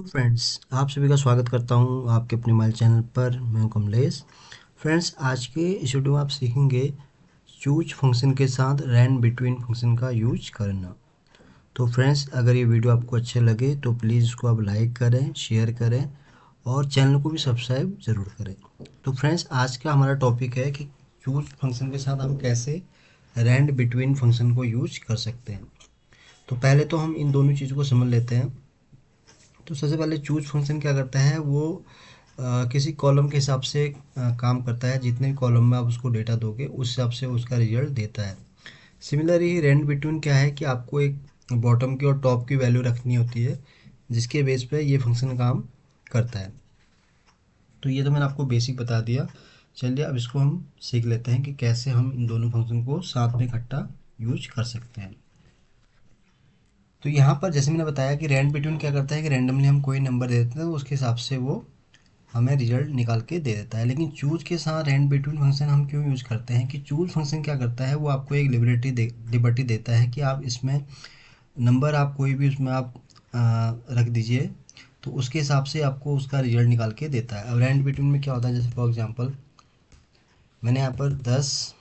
Friends, आप सभी का स्वागत करता हूं आपके अपने मोबाइल चैनल पर। मैं हूं कमलेश। फ्रेंड्स, आज के इस वीडियो में आप सीखेंगे चूज फंक्शन के साथ रैंड बिटवीन फंक्शन का यूज करना। तो फ्रेंड्स, अगर ये वीडियो आपको अच्छे लगे तो प्लीज़ इसको आप लाइक करें, शेयर करें और चैनल को भी सब्सक्राइब ज़रूर करें। तो फ्रेंड्स, आज का हमारा टॉपिक है कि चूज फंक्शन के साथ हम कैसे रैंड बिटवीन फंक्शन को यूज कर सकते हैं। तो पहले तो हम इन दोनों चीज़ों को समझ लेते हैं। तो सबसे पहले चूज फंक्शन क्या करता है, वो किसी कॉलम के हिसाब से काम करता है। जितने भी कॉलम में आप उसको डेटा दोगे उस हिसाब से उसका रिजल्ट देता है। सिमिलरली रेंज बिटवीन क्या है कि आपको एक बॉटम की और टॉप की वैल्यू रखनी होती है, जिसके बेस पे ये फंक्शन काम करता है। तो ये तो मैंने आपको बेसिक बता दिया। चलिए अब इसको हम सीख लेते हैं कि कैसे हम इन दोनों फंक्शन को साथ में इकट्ठा यूज कर सकते हैं। तो यहाँ पर जैसे मैंने बताया कि रैंड बिटवीन क्या करता है कि रैंडमली हम कोई नंबर दे देते हैं तो उसके हिसाब से वो हमें रिजल्ट निकाल के दे देता है। लेकिन चूज के साथ रैंड बिटवीन फंक्शन हम क्यों यूज़ करते हैं कि चूज फंक्शन क्या करता है, वो आपको एक लिबर्टी देता है कि आप इसमें नंबर आप कोई भी उसमें आप रख दीजिए, तो उसके हिसाब से आपको उसका रिजल्ट निकाल के देता है। अब रैंड बिटवीन में क्या होता है, जैसे फॉर एग्जांपल मैंने यहाँ पर 10,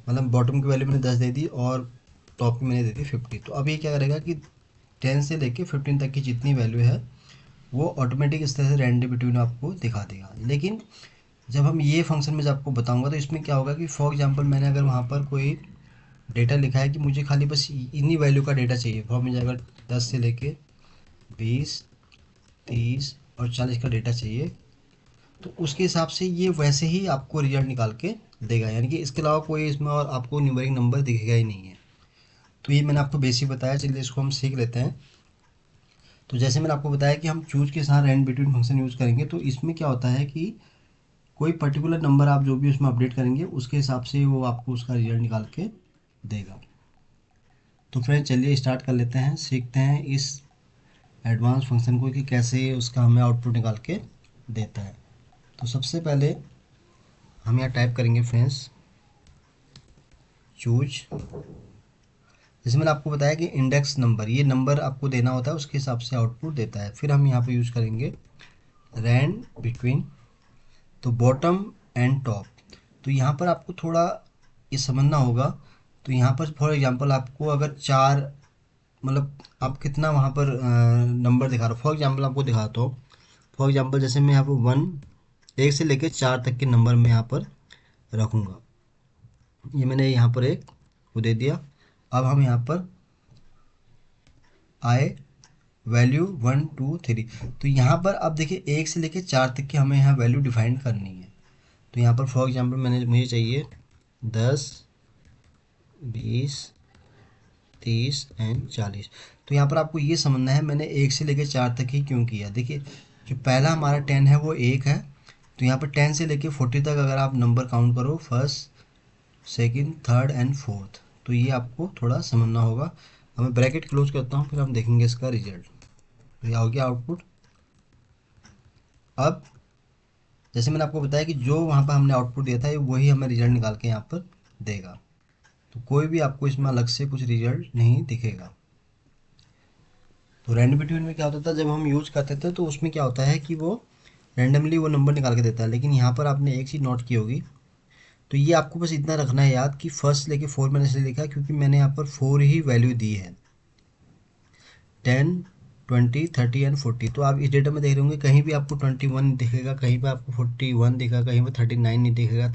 मतलब बॉटम की वैल्यू मैंने 10 दे दी और टॉप की मैंने दे दी 50। तो अब ये क्या करेगा कि 10 से लेके 15 तक की जितनी वैल्यू है वो ऑटोमेटिक इस तरह से रैंडम बिटवीन आपको दिखा देगा। लेकिन जब हम ये फंक्शन में जब आपको बताऊंगा तो इसमें क्या होगा कि फॉर एग्जांपल मैंने अगर वहाँ पर कोई डेटा लिखा है कि मुझे खाली बस इन्हीं वैल्यू का डेटा चाहिए, फॉर मुझे अगर 10 से लेके 20, 30 और 40 का डेटा चाहिए, तो उसके हिसाब से ये वैसे ही आपको रिजल्ट निकाल के देगा। यानी कि इसके अलावा कोई इसमें और आपको न्यूमेरिक नंबर दिखेगा ही नहीं है। तो ये मैंने आपको बेसिक बताया, चलिए इसको हम सीख लेते हैं। तो जैसे मैंने आपको बताया कि हम चूज के साथ रैंड बिटवीन फंक्शन यूज़ करेंगे, तो इसमें क्या होता है कि कोई पर्टिकुलर नंबर आप जो भी उसमें अपडेट करेंगे उसके हिसाब से वो आपको उसका रिजल्ट निकाल के देगा। तो फ्रेंड चलिए स्टार्ट कर लेते हैं, सीखते हैं इस एडवांस फंक्शन को कि कैसे उसका हमें आउटपुट निकाल के देता है। तो सबसे पहले हम यहाँ टाइप करेंगे फ्रेंड्स चूज। जैसे मैंने आपको बताया कि इंडेक्स नंबर, ये नंबर आपको देना होता है, उसके हिसाब से आउटपुट देता है। फिर हम यहाँ पे यूज़ करेंगे रैंड बिटवीन, तो बॉटम एंड टॉप। तो यहाँ पर आपको थोड़ा ये समझना होगा। तो यहाँ पर फॉर एग्जांपल आपको अगर चार, मतलब आप कितना वहाँ पर नंबर दिखा रहे हो, फॉर एग्जांपल आपको दिखाता हूँ। फॉर एग्जांपल जैसे मैं यहाँ पर 1 से लेकर 4 तक के नंबर मैं यहाँ पर रखूँगा। ये मैंने यहाँ पर एक को दे दिया। अब हम यहाँ पर आए वैल्यू 1 2 3। तो यहाँ पर अब देखिए 1 से लेकर 4 तक की हमें यहाँ वैल्यू डिफाइन करनी है। तो यहाँ पर फॉर एग्जांपल मुझे चाहिए 10, 20, 30 एंड 40। तो यहाँ पर आपको ये समझना है मैंने 1 से लेकर 4 तक ही क्यों किया। देखिए जो पहला हमारा 10 है वो 1 है, तो यहाँ पर 10 से लेकर 40 तक अगर आप नंबर काउंट करो, first, second, third and fourth, तो ये आपको थोड़ा समझना होगा। अब मैं ब्रैकेट क्लोज करता हूँ, फिर हम देखेंगे इसका रिजल्ट। तो ये हो गया आउटपुट। अब जैसे मैंने आपको बताया कि जो वहाँ पर हमने आउटपुट दिया था वही हमें रिजल्ट निकाल के यहाँ पर देगा। तो कोई भी आपको इसमें अलग से कुछ रिजल्ट नहीं दिखेगा। तो रैंडम बिटवीन में क्या होता था, जब हम यूज़ करते थे तो उसमें क्या होता है कि वो रैंडमली वो नंबर निकाल के देता है। लेकिन यहाँ पर आपने एक चीज़ नोट की होगी, तो ये आपको बस इतना रखना है याद कि फर्स्ट लेके 4 मैंने इसलिए लिखा क्योंकि मैंने यहाँ पर 4 ही वैल्यू दी है, 10, 20, 30 एंड 40। तो आप इस डेटा में देख रहे होंगे कहीं भी आपको 21 दिखेगा, कहीं पर आपको 41 दिखेगा, कहीं पर 39 नहीं दिखेगा,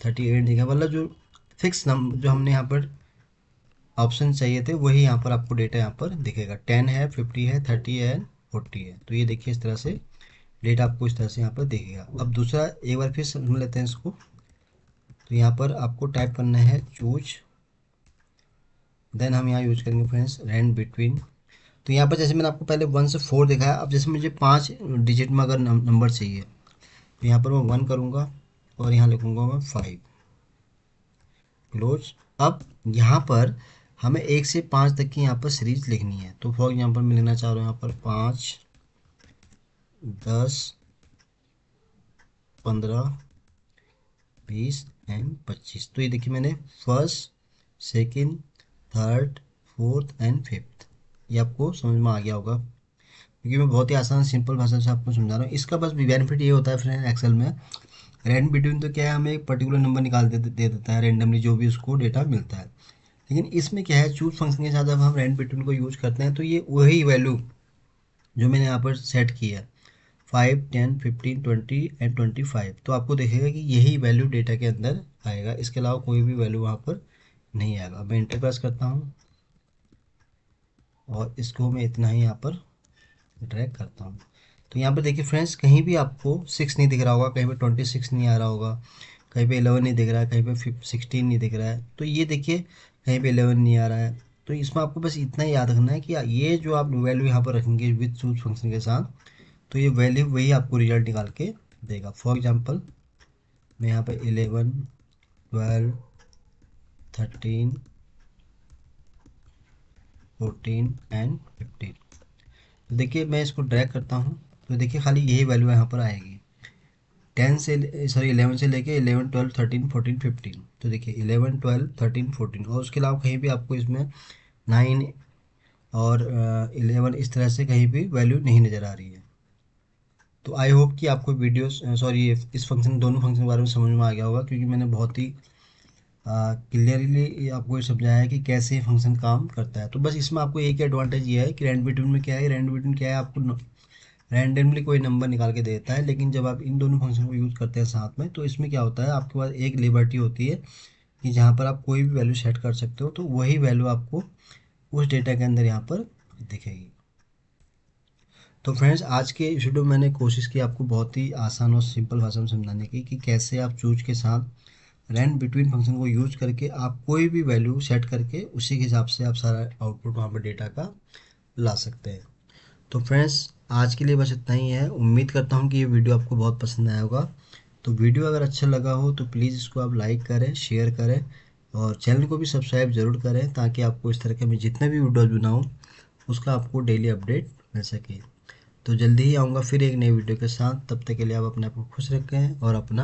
38 दिखेगा। मतलब जो फिक्स नंबर जो हमने यहाँ पर ऑप्शन चाहिए थे वही यहाँ पर आपको डेटा यहाँ पर दिखेगा। 10 है, 50 है, 30 है, 40 है। तो ये देखिए इस तरह से डेटा आपको इस तरह से यहाँ पर दिखेगा। अब दूसरा एक बार फिर समझ लेते हैं इसको। तो यहाँ पर आपको टाइप करना है चूज, देन हम यहाँ यूज करेंगे फ्रेंड्स रैंड बिटवीन। तो यहाँ पर जैसे मैंने आपको पहले 1 से 4 दिखाया, अब जैसे मुझे 5 डिजिट में अगर नंबर चाहिए, तो यहाँ पर मैं 1 करूँगा और यहाँ लिखूँगा मैं 5, क्लोज। अब यहाँ पर हमें 1 से 5 तक की यहाँ पर सीरीज लिखनी है। तो फॉर एग्जांपल मैं लिखना चाह रहा हूँ यहाँ पर 5, 10, 15, 20 एंड 25। तो ये देखिए मैंने first, second, third, fourth and fifth, ये आपको समझ में आ गया होगा। क्योंकि मैं बहुत ही आसान सिंपल भाषा से आपको समझा रहा हूँ। इसका बस बेनिफिट ये होता है फ्रेंड, एक्सेल में रैंड बिटवीन तो क्या है, हमें एक पर्टिकुलर नंबर निकाल दे देता है रेंडमली, जो भी उसको डेटा मिलता है। लेकिन इसमें क्या है, चूज फंक्शन के साथ जब हम रैंड बिटवीन को यूज करते हैं तो ये वही वैल्यू जो मैंने यहाँ पर सेट की है 5, 10, 15, 20 एंड 25, तो आपको देखेगा कि यही वैल्यू डेटा के अंदर आएगा, इसके अलावा कोई भी वैल्यू वहाँ पर नहीं आएगा। मैं इंटर प्रेस करता हूँ और इसको मैं इतना ही यहाँ पर ड्रैग करता हूँ। तो यहाँ पर देखिए फ्रेंड्स, कहीं भी आपको 6 नहीं दिख रहा होगा, कहीं पे 26 नहीं आ रहा होगा, कहीं पे 11 नहीं दिख रहा है, कहीं पे 16 नहीं दिख रहा है। तो ये देखिए कहीं पे 11 नहीं आ रहा है। तो इसमें आपको बस इतना ही याद रखना है कि ये जो आप वैल्यू यहाँ पर रखेंगे विथ चूज फंक्शन के साथ, तो ये वैल्यू वही आपको रिजल्ट निकाल के देगा। फॉर एग्जांपल मैं यहाँ पे 11, 12, 13, 14 एंड 15, तो देखिए मैं इसको ड्रैग करता हूँ तो देखिए खाली यही वैल्यू यहाँ पर आएगी। 11 से लेके 11, 12, 13, 14, 15, तो देखिए 11, 12, 13, 14, और उसके अलावा कहीं भी आपको इसमें 9 और 11 इस तरह से कहीं भी वैल्यू नहीं नज़र आ रही है। तो आई होप कि आपको वीडियो सॉरी इस फंक्शन, दोनों फंक्शन के बारे में समझ में आ गया होगा, क्योंकि मैंने बहुत ही क्लियरली आपको ये समझाया है कि कैसे ये फंक्शन काम करता है। तो बस इसमें आपको एक एडवांटेज ये है कि रैंड बिटवीन में क्या है, रैंड बिटवीन क्या है, आपको रैंडमली कोई नंबर निकाल के देता है। लेकिन जब आप इन दोनों फंक्शन को यूज़ करते हैं साथ में, तो इसमें क्या होता है, आपके पास एक लिबर्टी होती है कि जहाँ पर आप कोई भी वैल्यू सेट कर सकते हो, तो वही वैल्यू आपको उस डेटा के अंदर यहाँ पर दिखेगी। तो फ्रेंड्स, आज के इस वीडियो में मैंने कोशिश की आपको बहुत ही आसान और सिंपल भाषा में समझाने की कि कैसे आप चूज के साथ रैंड बिटवीन फंक्शन को यूज करके आप कोई भी वैल्यू सेट करके उसी के हिसाब से आप सारा आउटपुट वहाँ पर डेटा का ला सकते हैं। तो फ्रेंड्स, आज के लिए बस इतना ही है। उम्मीद करता हूँ कि ये वीडियो आपको बहुत पसंद आया होगा। तो वीडियो अगर अच्छा लगा हो तो प्लीज़ इसको आप लाइक करें, शेयर करें और चैनल को भी सब्सक्राइब ज़रूर करें, ताकि आपको इस तरह के मैं जितने भी वीडियोज़ बनाऊँ उसका आपको डेली अपडेट मिल सके। तो जल्दी ही आऊँगा फिर एक नई वीडियो के साथ। तब तक के लिए आप अपने आप को खुश रखें और अपना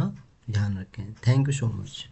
ध्यान रखें। Thank you so much.